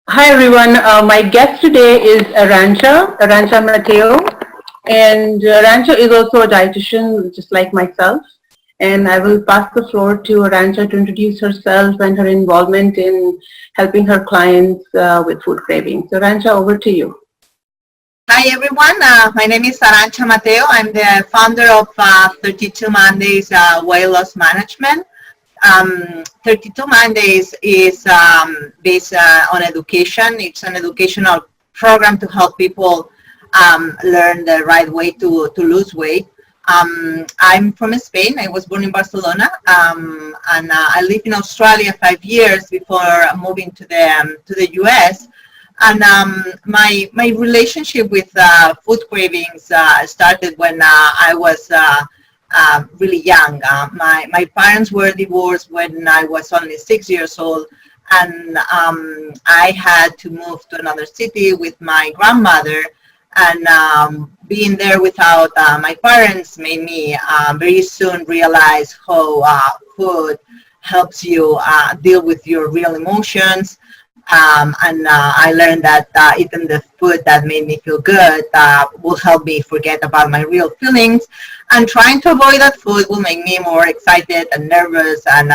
Hi everyone. My guest today is Arancha Mateo, and Arancha is also a dietitian, just like myself. And I will pass the floor to Arancha to introduce herself and her involvement in helping her clients with food cravings. So Arancha, over to you. Hi everyone, my name is Arancha Mateo. I'm the founder of 32 Mondays Weight Loss Management. 32 Mondays is based on education. It's an educational program to help people learn the right way to lose weight. I'm from Spain. I was born in Barcelona, and I lived in Australia 5 years before moving to the US. And my relationship with food cravings started when I was really young. My parents were divorced when I was only 6 years old, and I had to move to another city with my grandmother. And being there without my parents made me very soon realize how food helps you deal with your real emotions. And I learned that eating the food that made me feel good will help me forget about my real feelings. And trying to avoid that food will make me more excited and nervous and,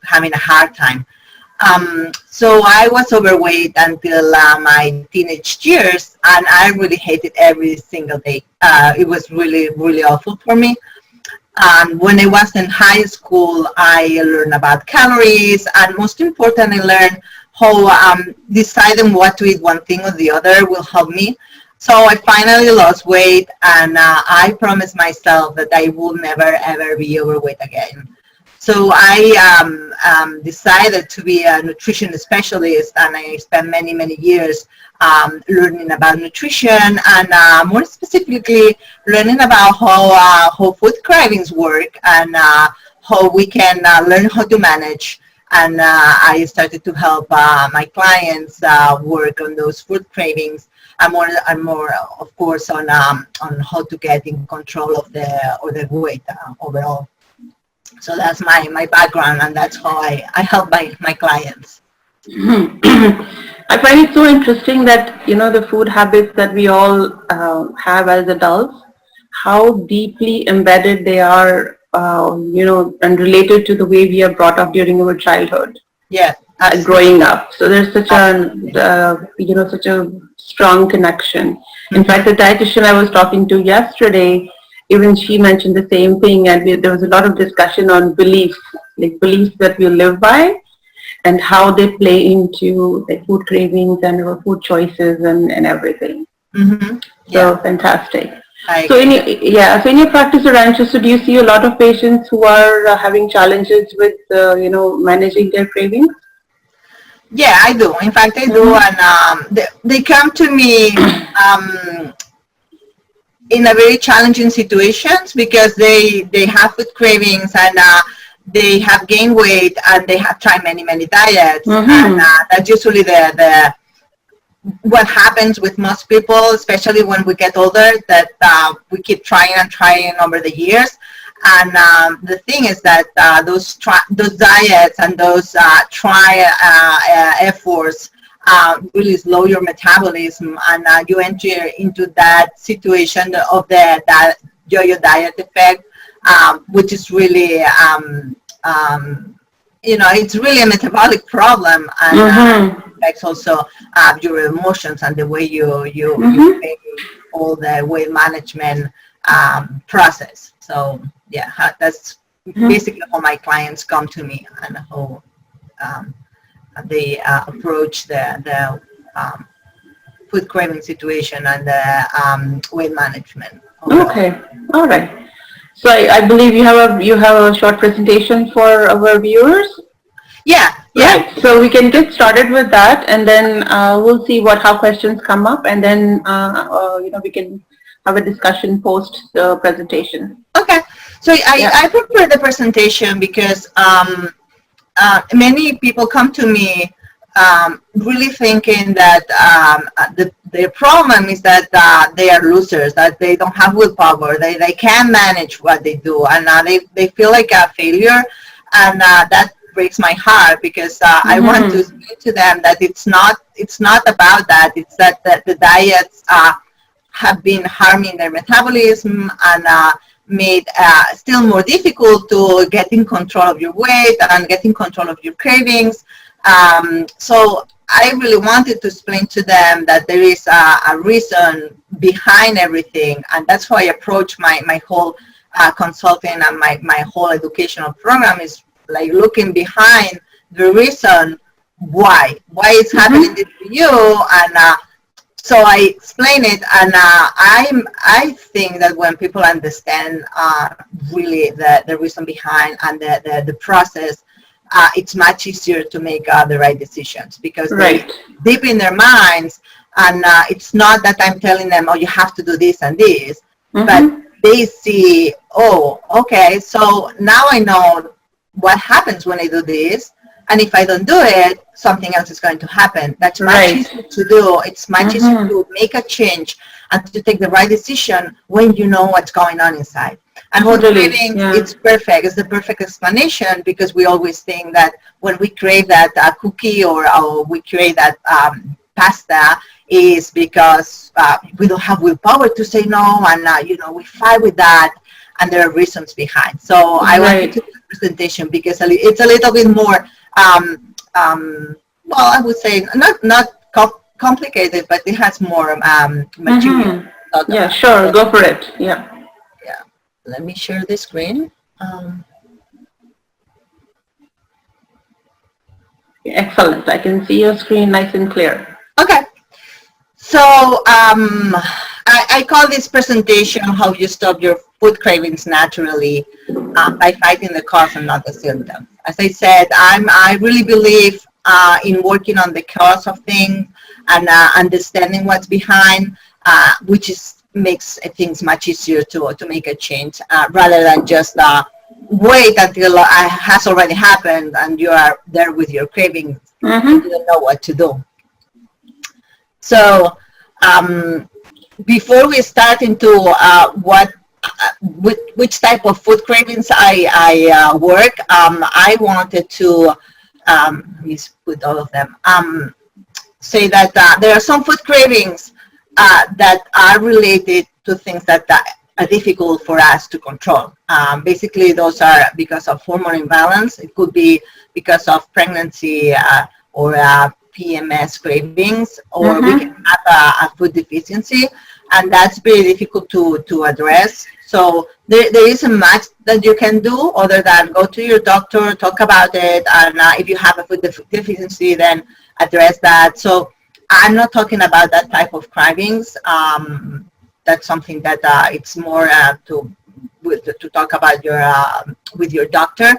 having a hard time. So I was overweight until my teenage years, and I really hated every single day. It was really, really awful for me. When I was in high school, I learned about calories, and most importantly, learned how deciding what to eat, one thing or the other, will help me. So I finally lost weight, and I promised myself that I will never, ever be overweight again. So I decided to be a nutrition specialist, and I spent many, many years learning about nutrition, and more specifically, learning about how food cravings work, and how we can learn how to manage. And I started to help my clients work on those food cravings, and more, of course, on how to get in control of the weight overall. So that's my background, and that's how I help my clients. I find it so interesting that, the food habits that we all have as adults, how deeply embedded they are, and related to the way we are brought up during our childhood. Yeah. Growing up. So there's such such a strong connection. In fact, the dietitian I was talking to yesterday, even she mentioned the same thing, and there was a lot of discussion on beliefs, like beliefs that we live by, and how they play into the food cravings and our food choices and everything. Mm-hmm. So fantastic. So in your practice, Arancha, so do you see a lot of patients who are having challenges with managing their cravings? Yeah, I do. In fact, I do, and they come to me in a very challenging situations because they have food cravings, and they have gained weight, and they have tried many diets, and that's usually the what happens with most people, especially when we get older, that we keep trying and trying over the years. And the thing is that those diets and those efforts really slow your metabolism, and you enter into that situation of the yo-yo diet effect, which is really, it's really a metabolic problem, and affects also your emotions and the way you pay all the weight management process. So yeah, that's basically how my clients come to me, and how they approach the food craving situation and the weight management. Okay, all right. So I believe you have a short presentation for our viewers. Yeah. Right. So we can get started with that, and then we'll see how questions come up, and then we can have a discussion post the presentation. Okay. So I prepared the presentation because many people come to me really thinking that the problem is that they are losers, that they don't have willpower, they can't manage what they do, and they feel like a failure, and breaks my heart because I want to explain to them that it's not about that. It's that the diets have been harming their metabolism and made still more difficult to get in control of your weight and get in control of your cravings. So I really wanted to explain to them that there is a reason behind everything, and that's how I approach my whole consulting and my whole educational program is like looking behind the reason why it's happening to you, and so I explain it, and I think that when people understand really the reason behind and the process, it's much easier to make the right decisions because they're deep in their minds, and it's not that I'm telling them, oh, you have to do this and this, but they see, oh, okay, so now I know what happens when I do this, and if I don't do it, something else is going to happen. That's much easier to do. It's much easier to make a change and to take the right decision when you know what's going on inside. And food craving, it's perfect. It's the perfect explanation because we always think that when we crave that cookie or we crave that pasta is because we don't have willpower to say no, and we fight with that, and there are reasons behind. So I wanted to do the presentation because it's a little bit more, well, I would say not complicated, but it has more material. Yeah, sure, go for it. Yeah. Let me share the screen. Excellent. I can see your screen nice and clear. Okay. So I call this presentation how you stop your food cravings naturally by fighting the cause and not the symptom. As I said, I really believe in working on the cause of things and understanding what's behind, which makes things much easier to make a change rather than just wait until it has already happened and you are there with your cravings and you don't know what to do. So before we start into which type of food cravings I work, I wanted to let me put all of them. Say that there are some food cravings that are related to things that are difficult for us to control. Basically, those are because of hormone imbalance. It could be because of pregnancy or PMS cravings, or we can have a food deficiency, and that's very difficult to address. So there isn't much that you can do other than go to your doctor, talk about it, and if you have a food deficiency, then address that. So I'm not talking about that type of cravings. That's something that it's more to talk about with your doctor.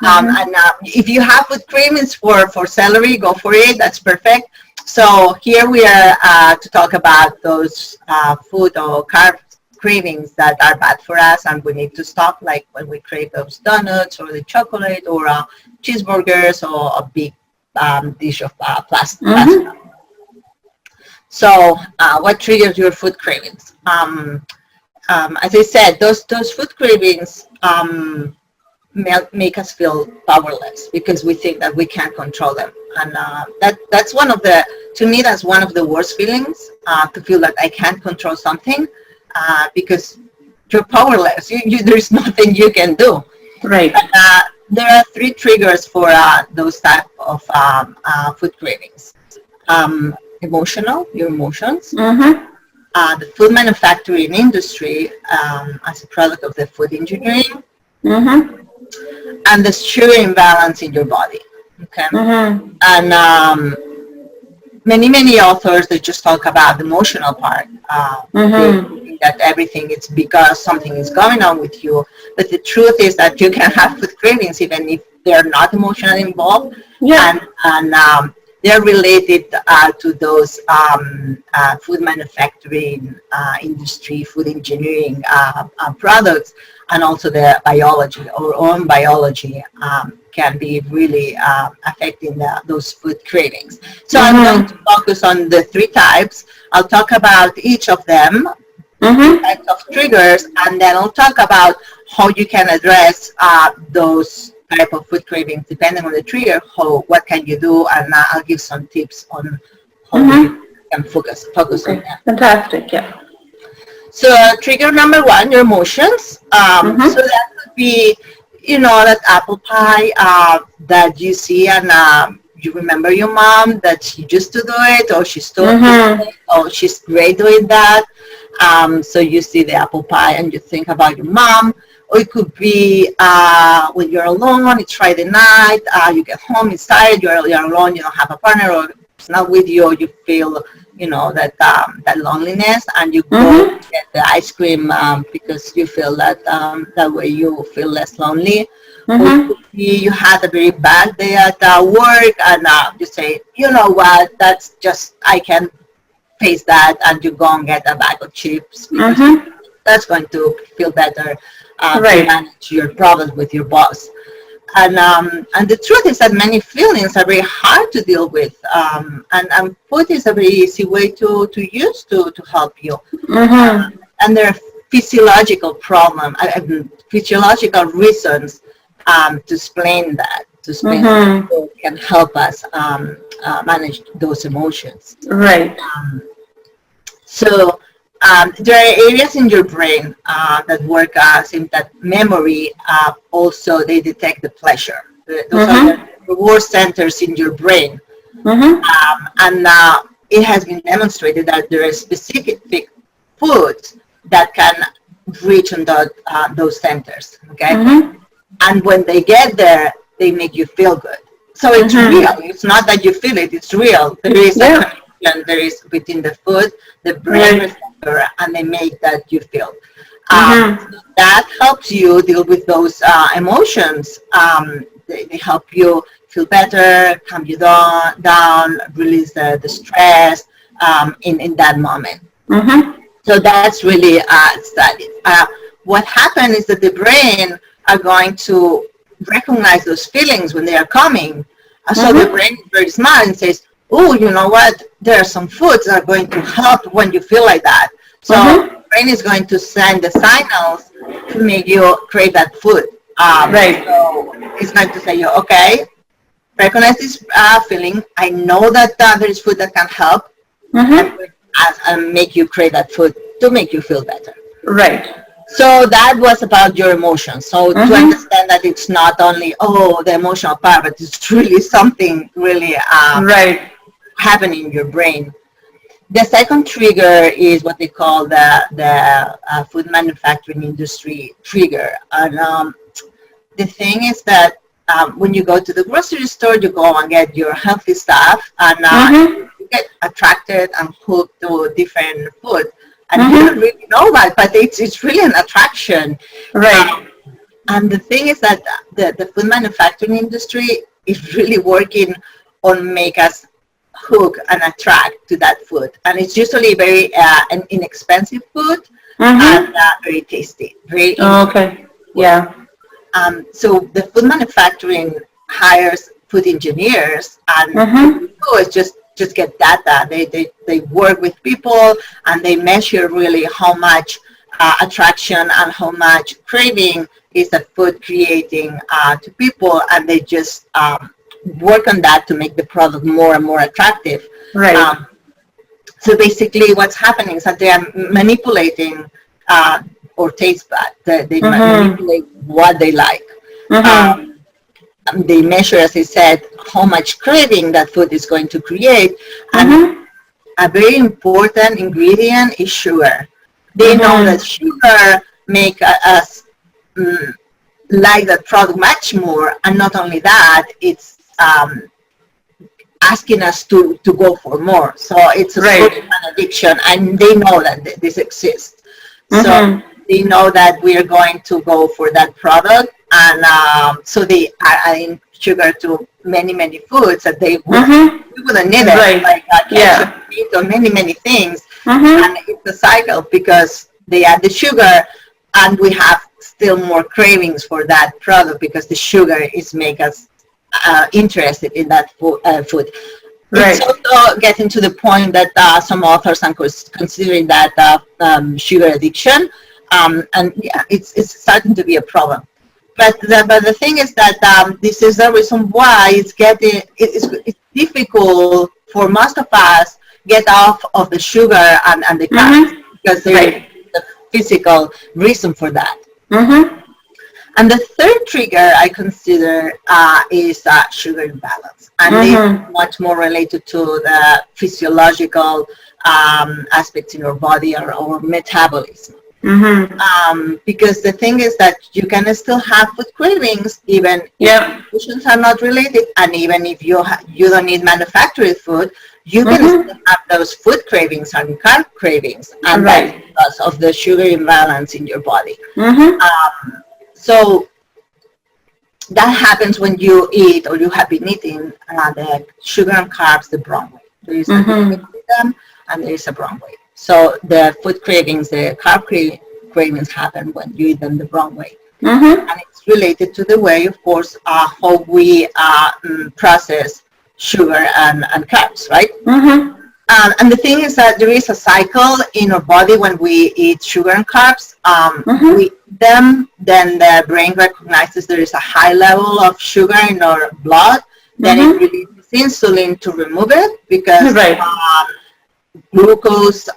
And if you have food cravings for celery, go for it. That's perfect. So here we are to talk about those food or carb cravings that are bad for us and we need to stop, like when we crave those donuts or the chocolate or cheeseburgers or a big dish of pasta. So what triggers your food cravings? As I said, those food cravings make us feel powerless because we think that we can't control them. And that's one of the, to me, that's one of the worst feelings, to feel that I can't control something because you're powerless. There's nothing you can do. Right. And, there are three triggers for those type of food cravings. Emotional, your emotions, the food manufacturing industry as a product of the food engineering, and the sugar imbalance in your body. Okay, and many authors, they just talk about the emotional part. That everything is because something is going on with you, but the truth is that you can have food cravings even if they're not emotionally involved, and they're related to those food manufacturing industry, food engineering products, and also the biology. Our own biology can be really affecting those food cravings. So I'm going to focus on the three types. I'll talk about each of them, types of triggers, and then I'll talk about how you can address those type of food cravings, depending on the trigger, what can you do, and I'll give some tips on how you can focus on that. Fantastic, yeah. So trigger number one, your emotions. So that could be, that apple pie that you see and you remember your mom that she used to do it, or she's still doing it, or she's great doing that. So you see the apple pie and you think about your mom. Or it could be when you're alone, it's Friday night, you get home, it's tired, you're alone, you don't have a partner, or it's not with you, or you feel, that loneliness, and you go get the ice cream because you feel that that way you feel less lonely. Or it could be you had a very bad day at work, and you say, you know what, that's just, I can face that, and you go and get a bag of chips because that's going to feel better to manage your problems with your boss. And the truth is that many feelings are very hard to deal with, and food is a very easy way to use to help you. And there are physiological problems, physiological reasons to explain that, food can help us manage those emotions. Right. So there are areas in your brain that work in that memory. Also, they detect the pleasure. Those are the reward centers in your brain. And it has been demonstrated that there are specific foods that can reach on those centers. Okay. And when they get there, they make you feel good. So it's real. It's not that you feel it. It's real. There is a connection. There is within the food, the brain receptor, and they make that you feel. That helps you deal with those emotions. They help you feel better, calm you down, release the stress in that moment. So that's really studied. What happens is that the brain are going to recognize those feelings when they are coming. So the brain is very smart and says, oh, you know what, there are some foods that are going to help when you feel like that. So the brain is going to send the signals to make you crave that food. So it's going to say, okay, recognize this feeling. I know that there is food that can help and make you crave that food to make you feel better. Right. So that was about your emotions. So to understand that it's not only, the emotional part, but it's really something really happening in your brain. The second trigger is what they call the food manufacturing industry trigger. And the thing is that when you go to the grocery store, you go and get your healthy stuff, and you get attracted and hooked to different food. And you don't really know that, but it's really an attraction. Right. And the thing is that the food manufacturing industry is really working on make us hook and attract to that food. And it's usually very an inexpensive food and very tasty. Very Yeah. So the food manufacturing hires food engineers, and it's just get data. They work with people, and they measure really how much attraction and how much craving is the food creating to people, and they just work on that to make the product more and more attractive. Right. So basically what's happening is that they are manipulating or taste bud. They manipulate what they like. They measure, as I said, how much craving that food is going to create. And a very important ingredient is sugar. They know that sugar make us like that product much more. And not only that, it's asking us to go for more. So it's a sort of an addiction, and they know that this exists. So they know that we are going to go for that product, and so they are adding sugar to many foods that they wouldn't need it, like ketchup, meat, or many things. And it's a cycle because they add the sugar, and we have still more cravings for that product because the sugar is make us interested in that food. It's also getting to the point that some authors are considering that sugar addiction, and it's starting to be a problem. but the thing is that this is the reason why it's difficult for most of us get off of the sugar and the carbs, because there is a physical reason for that. And the third trigger I consider is sugar imbalance, and it's much more related to the physiological aspects in your body or metabolism. Because the thing is that you can still have food cravings even if nutritions are not related, and even if you don't eat manufactured food, you can still have those food cravings and carb cravings, and that's because of the sugar imbalance in your body. So that happens when you eat, or you have been eating the sugar and carbs the wrong way. There is a good way to eat them, and there is a wrong way. So the food cravings, the carb cravings happen when you eat them the wrong way. And it's related to the way, of course, how we process sugar and carbs, right? And the thing is that there is a cycle in our body when we eat sugar and carbs. We eat them, then the brain recognizes there is a high level of sugar in our blood, then it releases insulin to remove it, because glucose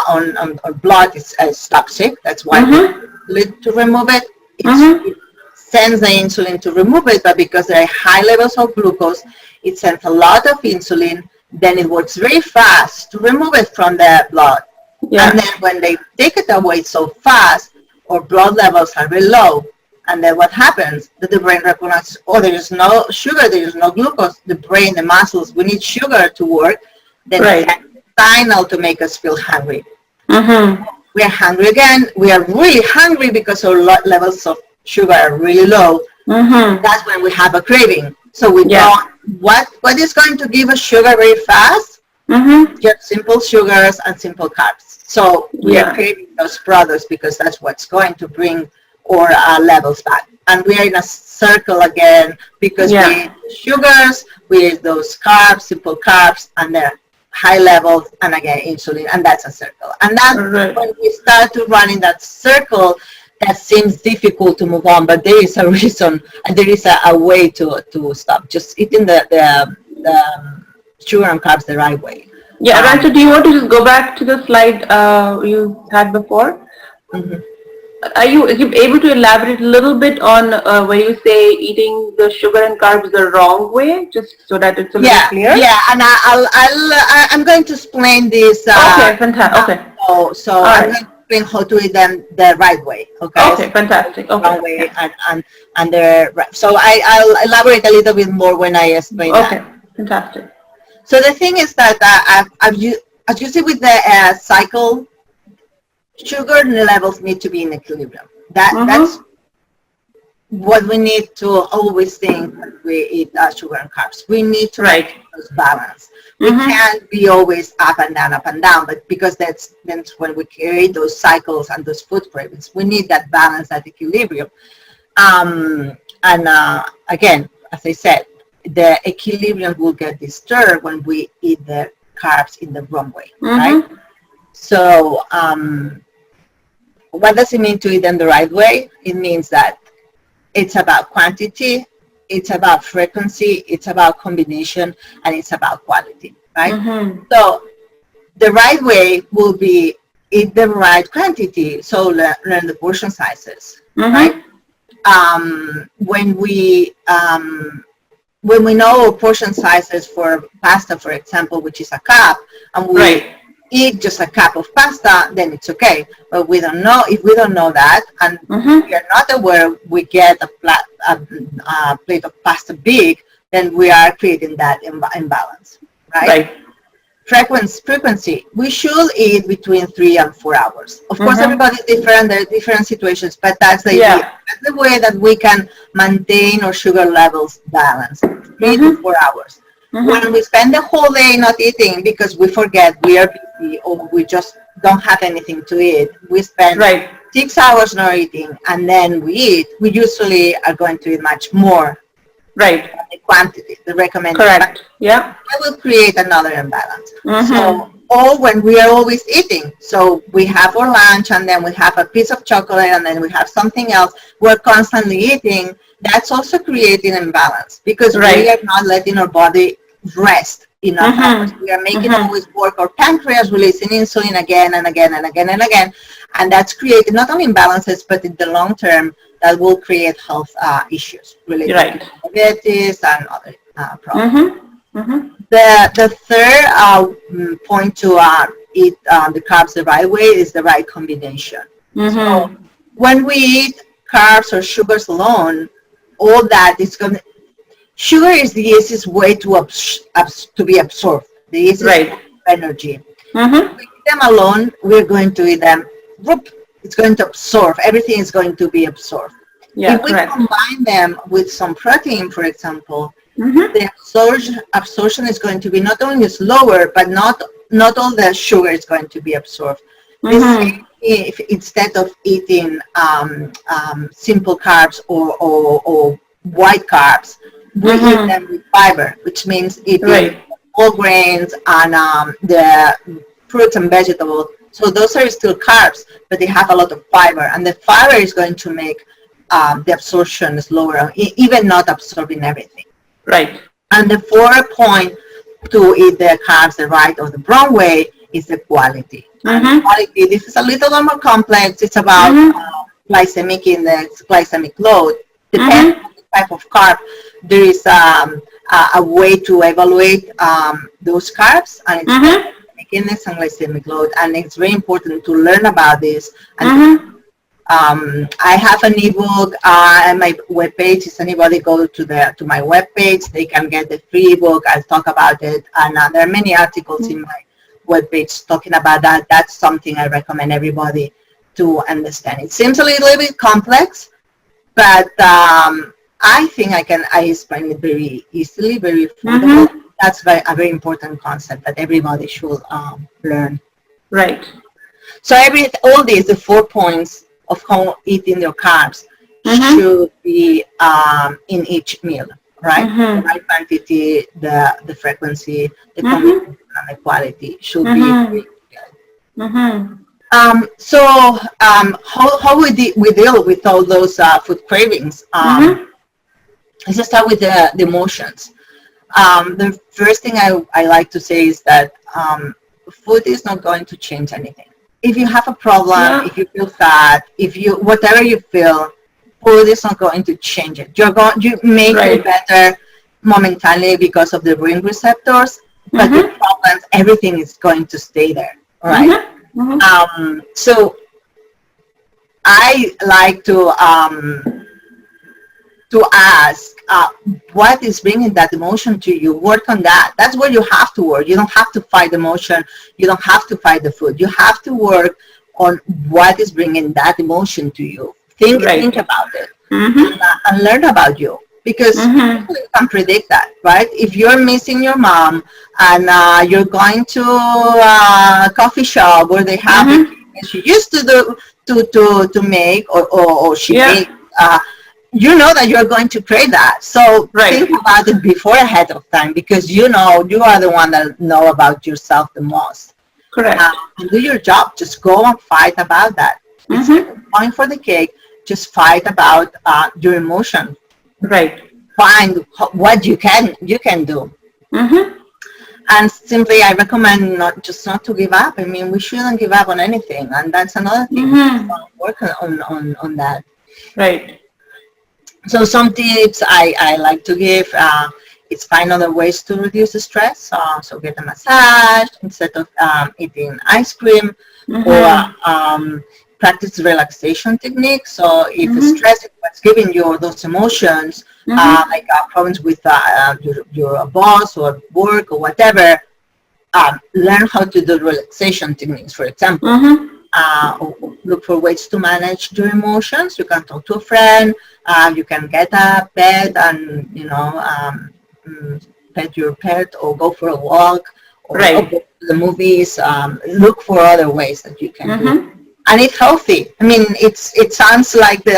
on our blood is toxic. That's why we need to remove it. It sends the insulin to remove it, but because there are high levels of glucose, it sends a lot of insulin. Then it works very fast to remove it from the blood. And then when they take it away so fast, our blood levels are very low. And then what happens? That the brain recognizes, oh, there is no sugar, there is no glucose. The brain, the muscles, we need sugar to work. Then it sends a signal to make us feel hungry. We are hungry again. We are really hungry because our levels of sugar are really low. That's when we have a craving. So we don't. What is going to give us sugar very fast? Just simple sugars and simple carbs. So we are craving those products because that's what's going to bring our levels back. And we are in a circle again, because we eat sugars, we eat those carbs, simple carbs, and they're high levels, and again insulin, and that's a circle. And that's when we start to run in that circle, that seems difficult to move on, but there is a reason, and there is a way to stop. Just eating the sugar and carbs the right way. Arancha, do you want to just go back to the slide you had before? Are you able to elaborate a little bit on where you say eating the sugar and carbs the wrong way, just so that it's a little clear? And I'm going to explain this. Okay, fantastic. So I'm going to explain how to eat them the right way. Okay, fantastic. Wrong way and the so I'll elaborate a little bit more when I explain that. Okay, fantastic. So the thing is that as you see with the cycle, sugar levels need to be in equilibrium. That's what we need to always think when we eat sugar and carbs. We need to make those balance. We can't be always up and down, but because that's when we create those cycles and those food cravings. We need that balance, that equilibrium. Again, as I said, the equilibrium will get disturbed when we eat the carbs in the wrong way, right? So what does it mean to eat them the right way? It means that it's about quantity, it's about frequency, it's about combination, and it's about quality, right? So the right way will be eat the right quantity, so learn the portion sizes, right? When we know portion sizes for pasta, for example, which is a cup, and we eat just a cup of pasta, then it's okay. But we don't know, if we don't know that, and we are not aware we get a plate of pasta big, then we are creating that imbalance, right? Frequency, we should eat between 3 and 4 hours. Of course, everybody's different, there are different situations, but that's the idea. That's the way that we can maintain our sugar levels balanced, 3 to 4 hours. When we spend the whole day not eating because we forget, we are busy, or we just don't have anything to eat, we spend 6 hours not eating, and then we eat, we usually are going to eat much more. The quantity, the recommended quantity. That will create another imbalance. So or when we are always eating. So we have our lunch and then we have a piece of chocolate and then we have something else. We're constantly eating. That's also creating imbalance because we are not letting our body rest enough hours. We are making always work our pancreas, releasing insulin again and again and again and again. And that's creating not only imbalances, but in the long term, that will create health issues related to diabetes and other problems. The third point to eat the carbs the right way is the right combination. So when we eat carbs or sugars alone, all that is going to, sugar is the easiest way to be absorbed, the easiest energy. If we eat them alone, we're going to eat them, it's going to absorb, everything is going to be absorbed. If we combine them with some protein, for example, the absorption is going to be not only slower, but not all the sugar is going to be absorbed. If instead of eating simple carbs or white carbs, we eat them with fiber, which means eating whole grains and the fruits and vegetables. So those are still carbs, but they have a lot of fiber, and the fiber is going to make the absorption slower, even not absorbing everything. And the fourth point to eat the carbs the right or the wrong way is the quality. And quality, this is a little bit more complex. It's about glycemic index, glycemic load. Depending on the type of carb, there is a way to evaluate those carbs, and it's glycemic index and glycemic load. And it's very important to learn about this. And I have an ebook on my webpage. If anybody go to my webpage, they can get the free ebook. I'll talk about it. And there are many articles in my webpage talking about that. That's something I recommend everybody to understand. It seems a little bit complex, but I think I explain it very easily, very affordable. That's a very important concept that everybody should learn. So all these, the 4 points of how eating your carbs should be in each meal, right? The right quantity, the frequency, the combination, and the quality should be really good. So how we deal with all those food cravings? Let's start with the emotions. The first thing I like to say is that food is not going to change anything. If you have a problem, if you feel fat, whatever you feel, food is not going to change it. You may feel better momentarily because of the brain receptors, but the problems, everything is going to stay there, right? So I like to ask what is bringing that emotion to you. Work on that. That's where you have to work. You don't have to fight emotion. You don't have to fight the food. You have to work on what is bringing that emotion to you. Think about it and learn about you, because you can predict that, right? If you're missing your mom and you're going to a coffee shop where they have she used to make or she made, you know that you're going to crave that. So think about it before ahead of time, because you are the one that know about yourself the most. And do your job. Just go and fight about that. It's going for the cake. Just fight about your emotion. Find what you can do. And simply, I recommend not to give up. I mean, we shouldn't give up on anything, and that's another thing. Work on that. So some tips I like to give is find other ways to reduce the stress. So get a massage instead of eating ice cream, or practice relaxation techniques. So if stress is what's giving you those emotions, like problems with your boss or work or whatever, learn how to do relaxation techniques, for example. Look for ways to manage your emotions. You can talk to a friend. You can get a pet and pet your pet, or go for a walk, or go to the movies. Look for other ways that you can do. and it's healthy. I mean, it sounds like the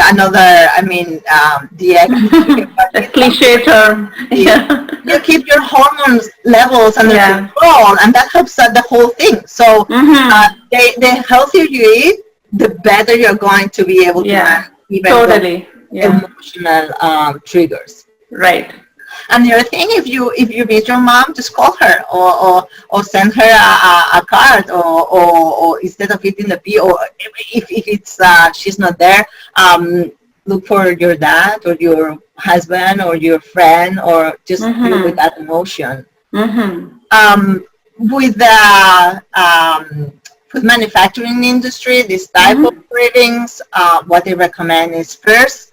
A cliche term. Yeah. you keep your hormones levels under Yeah. control, and that helps the whole thing. So the healthier you eat, the better you're going to be able to manage even totally. emotional triggers. Right. And the other thing, if you meet your mom, just call her or send her a card or instead of eating the pea, or if it's she's not there, look for your dad or your husband or your friend, or just deal with that emotion. With the food manufacturing industry, this type of cravings, what they recommend is first,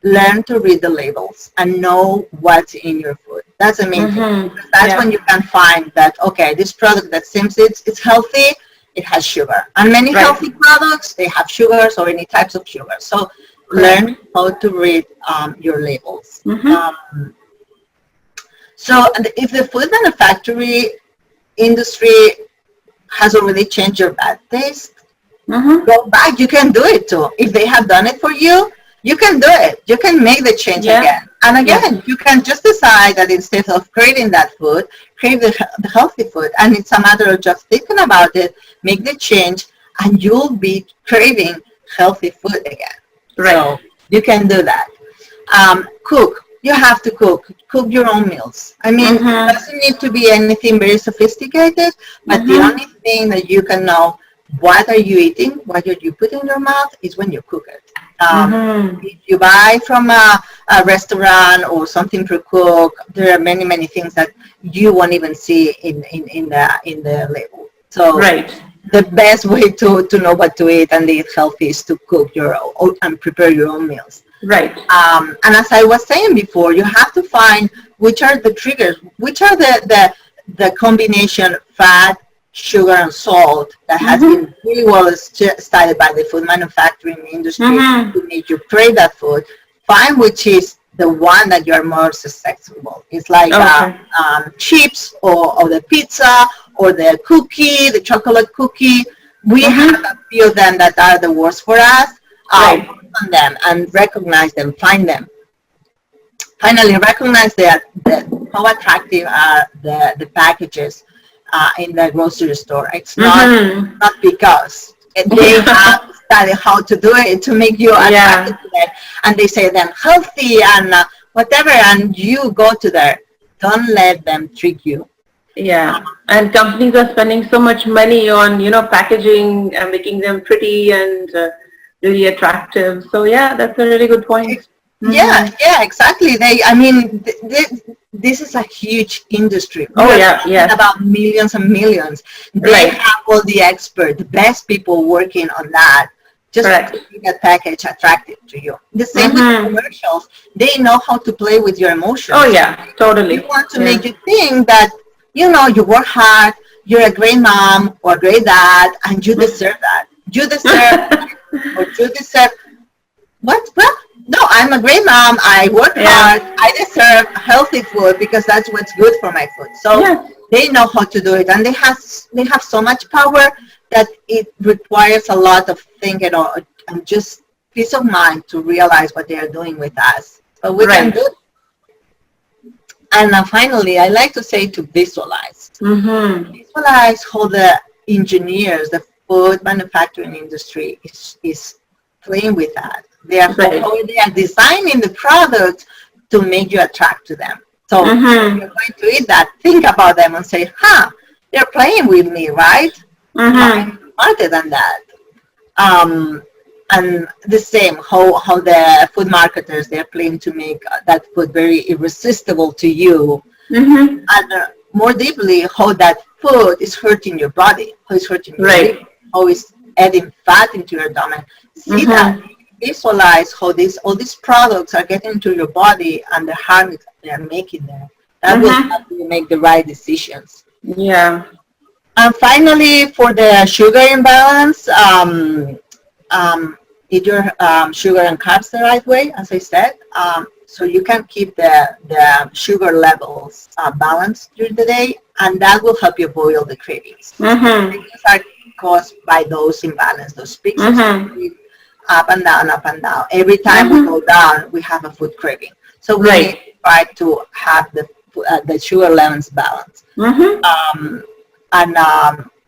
learn to read the labels and know what's in your food. That's the main thing. That's when you can find that, okay, this product that seems it's healthy, it has sugar. And many healthy products, they have sugars or any types of sugar. So learn how to read your labels. So if the food manufacturing industry has already changed your bad taste, go back. You can do it too. If they have done it for you, you can do it. You can make the change again. And again, you can just decide that instead of craving that food, crave the healthy food. And it's a matter of just thinking about it, make the change, and you'll be craving healthy food again. Right. So you can do that. Cook. You have to cook. Cook your own meals. I mean, it doesn't need to be anything very sophisticated, but the only thing that you can know what are you eating, what are you putting in your mouth is when you cook it. If you buy from a restaurant or something pre-cooked, there are many, many things that you won't even see in the label. So the best way to know what to eat and eat healthy is to cook your own and prepare your own meals. Right. And as I was saying before, you have to find which are the triggers, which are the combination fat, sugar, and salt that has been really well studied by the food manufacturing industry to make you crave that food. Find which is the one that you're more susceptible. It's like chips or the pizza or the cookie, the chocolate cookie. We have a few of them that are the worst for us. Work on them and recognize them, find them. Finally, recognize how attractive are the packages in the grocery store. It's not because they have studied how to do it to make you attracted to it, and they say them healthy and whatever, and you go to there. Don't let them trick you. Yeah, and companies are spending so much money on packaging and making them pretty and really attractive. So yeah, that's a really good point. Yeah, exactly. This is a huge industry. About millions and millions. They have all the experts, the best people working on that, just to make that package attractive to you. The same with commercials. They know how to play with your emotions. Oh yeah, totally. They want to make you think that, you work hard, you're a great mom or a great dad, and you deserve that. You deserve or you deserve what? Well, no, I'm a great mom. I work hard. I deserve healthy food because that's what's good for my food. So they know how to do it, and they have so much power that it requires a lot of thinking and just peace of mind to realize what they are doing with us. But we can do it. And finally, I like to say to visualize. Visualize how the engineers, the food manufacturing industry is playing with that. They are designing the product to make you attract to them. So if you're going to eat that, think about them and say, they're playing with me, right? I'm smarter than that. And the same, how the food marketers, they're playing to make that food very irresistible to you. And more deeply, how that food is hurting your body, how it's hurting your liver, how it's adding fat into your stomach. See that. Visualize how all these products are getting into your body and the harm they're making there. That will help you make the right decisions. Yeah. And finally, for the sugar imbalance, eat your sugar and carbs the right way, as I said, so you can keep the sugar levels balanced during the day, and that will help you avoid all the cravings. Cravings are caused by those imbalance, those peaks of Mm-hmm. sugar, up and down, up and down. Every time we go down, we have a food craving. So we need to try to have the sugar levels balanced. Mm-hmm.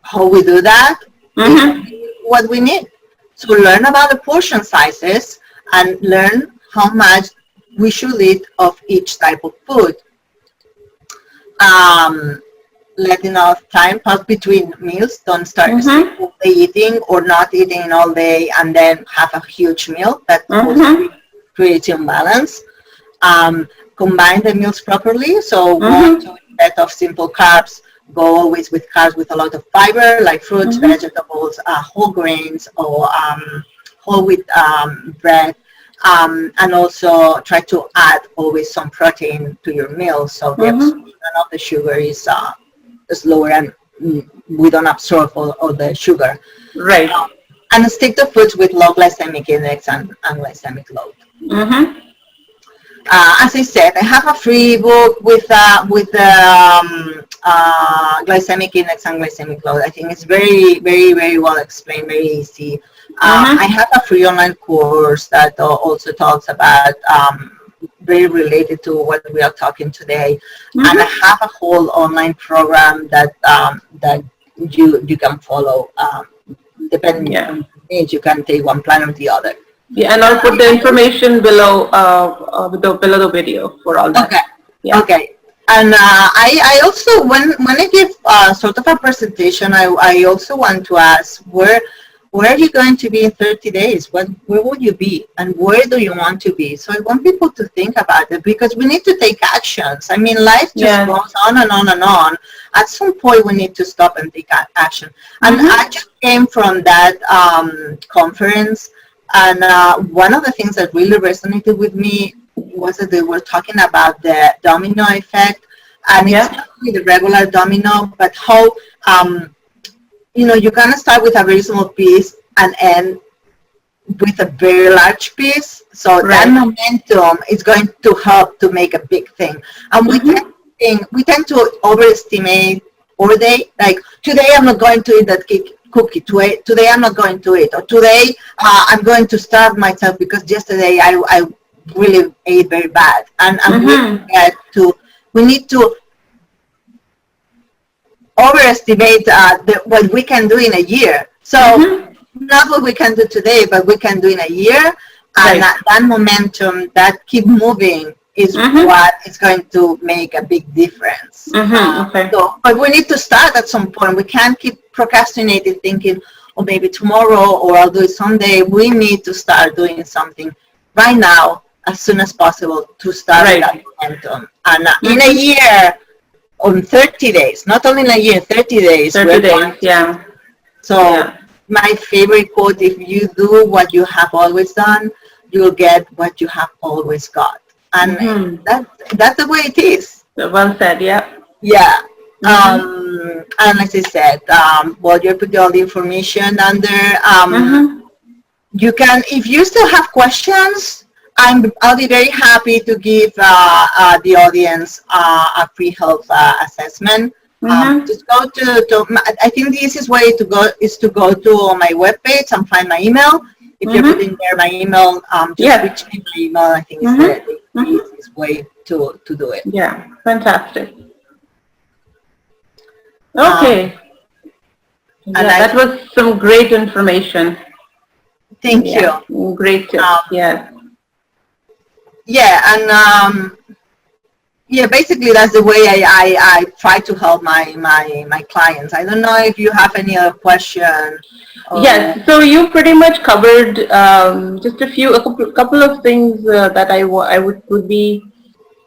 How we do that is Mm-hmm. what we need. So learn about the portion sizes and learn how much we should eat of each type of food. Let enough time pass between meals. Don't start eating or not eating all day and then have a huge meal. That also creates imbalance. Combine the meals properly. So instead of simple carbs, go always with carbs with a lot of fiber, like fruits, vegetables, whole grains, or whole wheat bread. And also try to add always some protein to your meal, so the absorption of the sugar is lower and we don't absorb all the sugar. Right. And stick to foods with low glycemic index and glycemic load. As I said, I have a free book with glycemic index and glycemic load. I think it's very, very, very well explained, very easy. I have a free online course that also talks about very related to what we are talking today, and I have a whole online program that you can follow. Depending on your needs, you can take one plan or the other. Yeah, and I'll put the information below below the video for all that. Okay. Yeah. Okay. And I also, when I give sort of a presentation, I also want to ask where are you going to be in 30 days? Where will you be? And where do you want to be? So I want people to think about it, because we need to take actions. I mean, life just goes on and on and on. At some point, we need to stop and take action. And I just came from that conference. And one of the things that really resonated with me was that they were talking about the domino effect. And it's not only the regular domino, but how, you're going to start with a very small piece and end with a very large piece. So that momentum is going to help to make a big thing. And we tend to overestimate, or like, today I'm not going to eat that cookie. Today I'm not going to eat, or today I'm going to starve myself because yesterday I really ate very bad. And we need to overestimate what we can do in a year. So not what we can do today, but we can do in a year. And that momentum, that keep moving, is what is going to make a big difference. But we need to start at some point. We can't keep procrastinating, thinking, oh, maybe tomorrow, or I'll do it someday. We need to start doing something right now, as soon as possible, to start that momentum. And in a year, on 30 days, not only in a year, 30 days. 30 days, So my favorite quote, if you do what you have always done, you'll get what you have always got. And that's the way it is. Well said, yeah. And as I said, you put all the information under. You can, if you still have questions, I'll be very happy to give the audience a free health assessment. Just go to I think the easiest way to go is to go to my webpage and find my email. If you're putting there my email, just reach me my email. I think it's the easiest way to do it. Yeah, fantastic. Okay. And that was some great information. Thank you. Great tips. Basically that's the way I try to help my clients. I don't know if you have any other question. Yes, so you pretty much covered just a couple of things that would be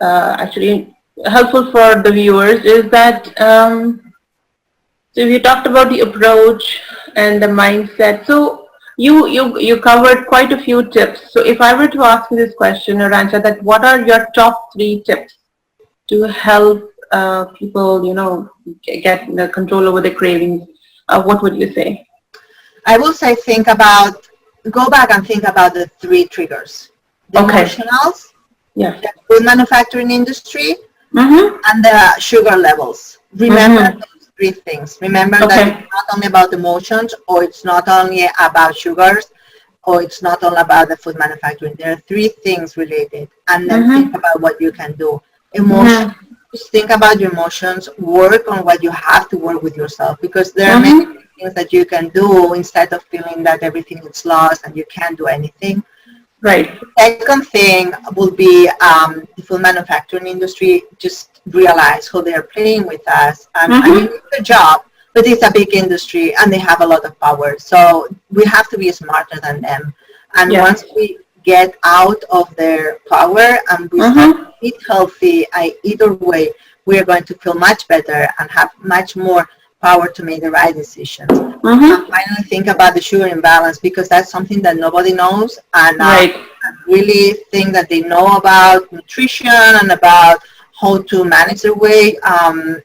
actually helpful for the viewers. Is that so you talked about the approach and the mindset. So you covered quite a few tips. So if I were to ask you this question, Arantxa, that what are your top 3 tips to help people, get the control over their cravings? What would you say? I will say go back and think about the 3 triggers. The emotionals, the food manufacturing industry, and the sugar levels. Remember three things. Remember Okay. that it's not only about emotions, or it's not only about sugars, or it's not all about the food manufacturing. There are three things related, and then think about what you can do. Emotions. Just think about your emotions. Work on what you have to work with yourself, because there are many things that you can do instead of feeling that everything is lost and you can't do anything. Right. Second thing will be the food manufacturing industry just realize how they're playing with us. And I mean, it's a job, but it's a big industry and they have a lot of power. So we have to be smarter than them. And once we get out of their power and we start to eat healthy, either way, we are going to feel much better and have much more power to make the right decisions. And finally, think about the sugar imbalance, because that's something that nobody knows. And I really think that they know about nutrition and about how to manage their weight.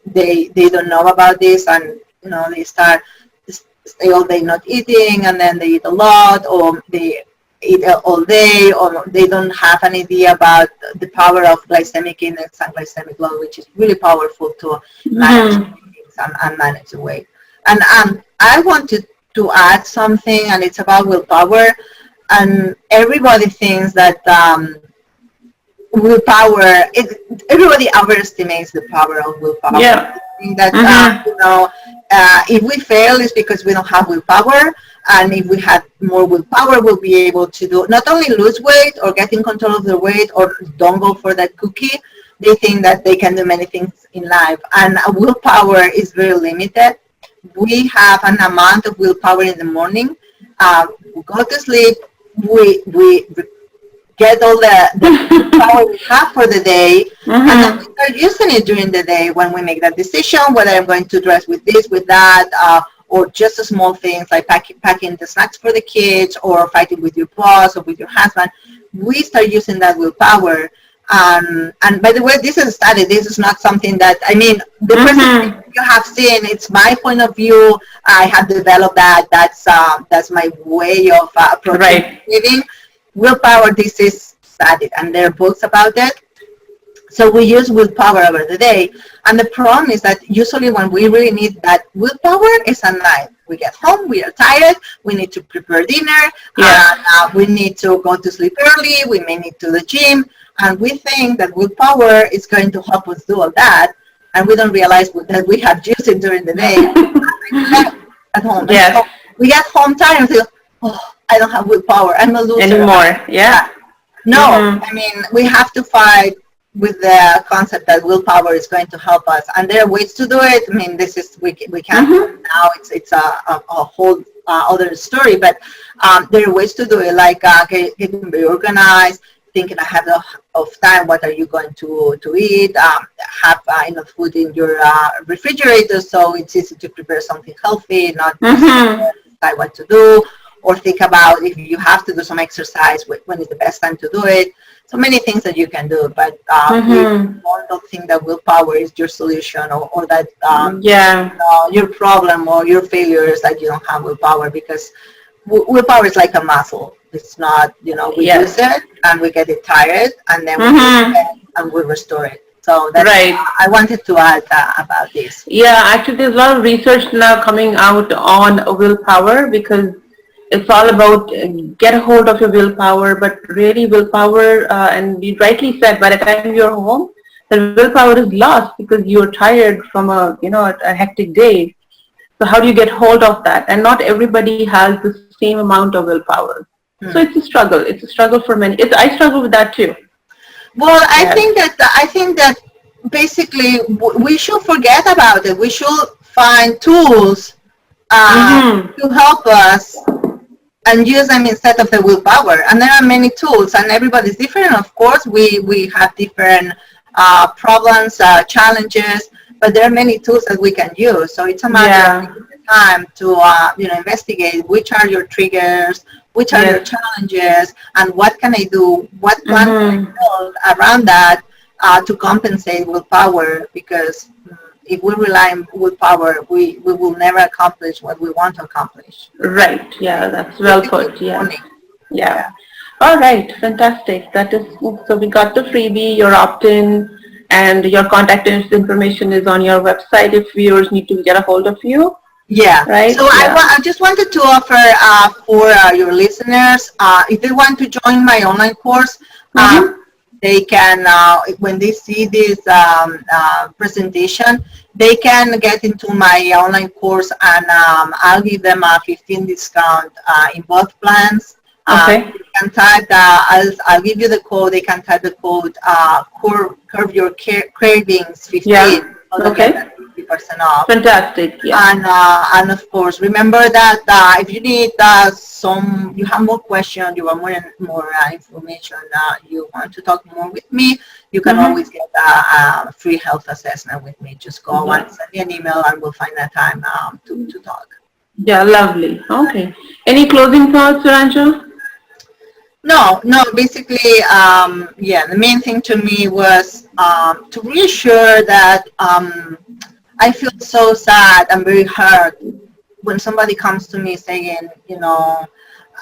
They don't know about this, and they start stay all day not eating, and then they eat a lot, or they eat all day, or they don't have an idea about the power of glycemic index and glycemic load, which is really powerful to manage and manage the weight. And I wanted to add something, and it's about willpower. And everybody thinks that willpower, everybody overestimates the power of willpower. I think that, if we fail, it's because we don't have willpower. And if we had more willpower, we'll be able to do not only lose weight or get in control of their weight or don't go for that cookie. They think that they can do many things in life. And willpower is very limited. We have an amount of willpower in the morning. We go to sleep. We get all the power we have for the day, and then we start using it during the day when we make that decision, whether I'm going to dress with this, with that, or just the small things like packing the snacks for the kids, or fighting with your boss or with your husband. We start using that willpower. And by the way, this is a study. This is not something that, I mean, the person you have seen, it's my point of view. I have developed that. That's my way of approaching living. Willpower, this is studied, and there are books about it. So we use willpower over the day. And the problem is that usually when we really need that willpower is at night. We get home, we are tired, we need to prepare dinner, we need to go to sleep early, we may need to the gym, and we think that willpower is going to help us do all that, and we don't realize that we have used it during the day at home. So we get home tired and feel, I don't have willpower, I'm a loser. Anymore, No, I mean, we have to fight with the concept that willpower is going to help us, and there are ways to do it. I mean, this is we can't do it now. It's a whole other story, but there are ways to do it, like getting very organized, thinking ahead of time. What are you going to eat? Have enough food in your refrigerator, so it's easy to prepare something healthy, not decide what to do, or think about if you have to do some exercise, when is the best time to do it. So many things that you can do, but we don't think that willpower is your solution, or that your problem or your failure is that you don't have willpower, because willpower is like a muscle. It's not, we use it and we get it tired, and then we use it and we restore it. So that's I wanted to add about this. Yeah, actually there's a lot of research now coming out on willpower, because it's all about get a hold of your willpower, but really willpower, and you rightly said, by the time you're home, the willpower is lost because you're tired from a hectic day. So how do you get hold of that? And not everybody has the same amount of willpower. So it's a struggle. It's a struggle for many. I struggle with that too. Well, I think that basically we should forget about it. We should find tools to help us and use them instead of the willpower. And there are many tools, and everybody's different. Of course, we have different problems, challenges, but there are many tools that we can use. So it's a matter of taking the time to investigate which are your triggers, which are your challenges, and what can I do, what plan can I build around that to compensate willpower, because if we rely on willpower, we will never accomplish what we want to accomplish. Right. Yeah, that's well put. Yeah. All right. Fantastic. That is, so we got the freebie, your opt-in, and your contact information is on your website if viewers need to get a hold of you. Yeah. Right? So I just wanted to offer for your listeners, if they want to join my online course, they can, when they see this presentation, they can get into my online course, and I'll give them a 15% discount in both plans. Okay. You can type I'll give you the code. They can type the code Curb Your Cravings 15. Yeah. So Okay. 50% off. Fantastic. Yeah. And of course, remember that if you need you have more questions, you want more information, you want to talk more with me, you can always get a free health assessment with me. Just go and send me an email, and we'll find that time to talk. Yeah, lovely. Okay. Any closing thoughts, Rancho? No, basically, the main thing to me was to reassure that I feel so sad and very hurt when somebody comes to me saying,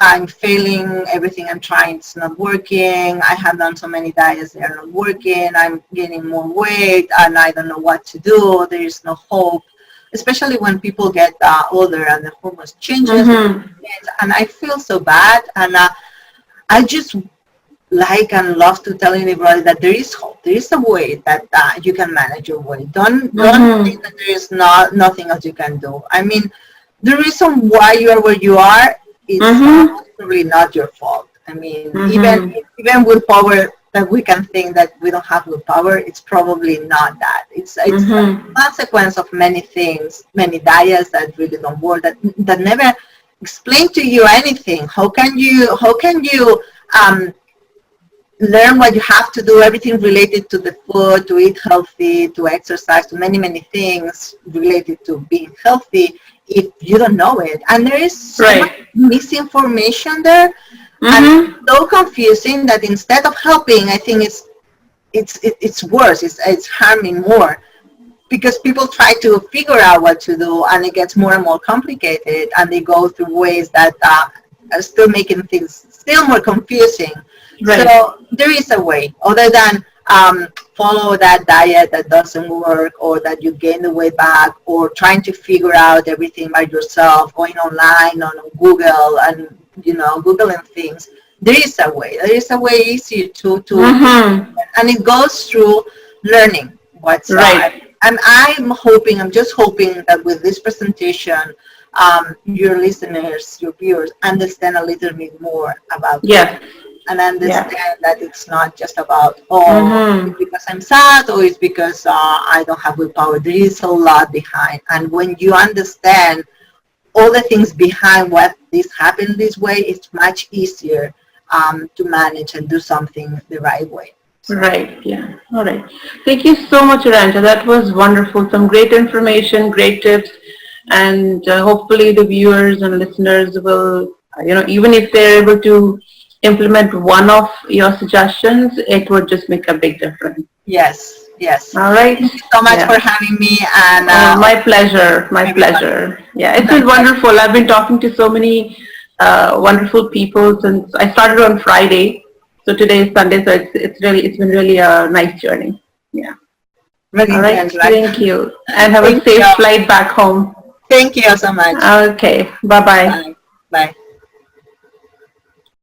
I'm failing, everything I'm trying is not working, I have done so many diets, they're not working, I'm gaining more weight, and I don't know what to do, there is no hope, especially when people get older and the hormones changes, and I feel so bad, and I just like and love to tell anybody that there is hope. There is a way that you can manage your weight. Don't think that there is nothing else you can do. I mean, the reason why you are where you are is probably not your fault. I mean, even willpower, that we can think that we don't have willpower, it's probably not that. It's a consequence of many things, many diets that really don't work, that never explain to you anything. How can you learn what you have to do, everything related to the food, to eat healthy, to exercise, to many things related to being healthy, if you don't know it? And there is so much misinformation there, and so confusing that instead of helping, I think it's worse. It's harming more, because people try to figure out what to do, and it gets more and more complicated, and they go through ways that are still making things still more confusing. So there is a way, other than follow that diet that doesn't work, or that you gain the weight back, or trying to figure out everything by yourself, going online on Google and Googling things. There is a way. There is a way easier to and it goes through learning what's right. And I'm just hoping that with this presentation, your listeners, your viewers, understand a little bit more about it, and understand that it's not just about, it's because I'm sad, or it's because I don't have willpower. There is a lot behind, and when you understand all the things behind what this happened this way, it's much easier to manage and do something the right way. Right, yeah. All right. Thank you so much, Arantxa. That was wonderful. Some great information, great tips, and hopefully the viewers and listeners will, even if they're able to implement one of your suggestions, it would just make a big difference. Yes. All right. Thank you so much for having me. And my pleasure. My pleasure. Yeah, it's been wonderful. I've been talking to so many wonderful people since I started on Friday. So today is Sunday, so it's been really a nice journey. Yeah. Really all right. Thank you. And have a safe flight back home. Thank you so much. Okay. Bye-bye. Bye.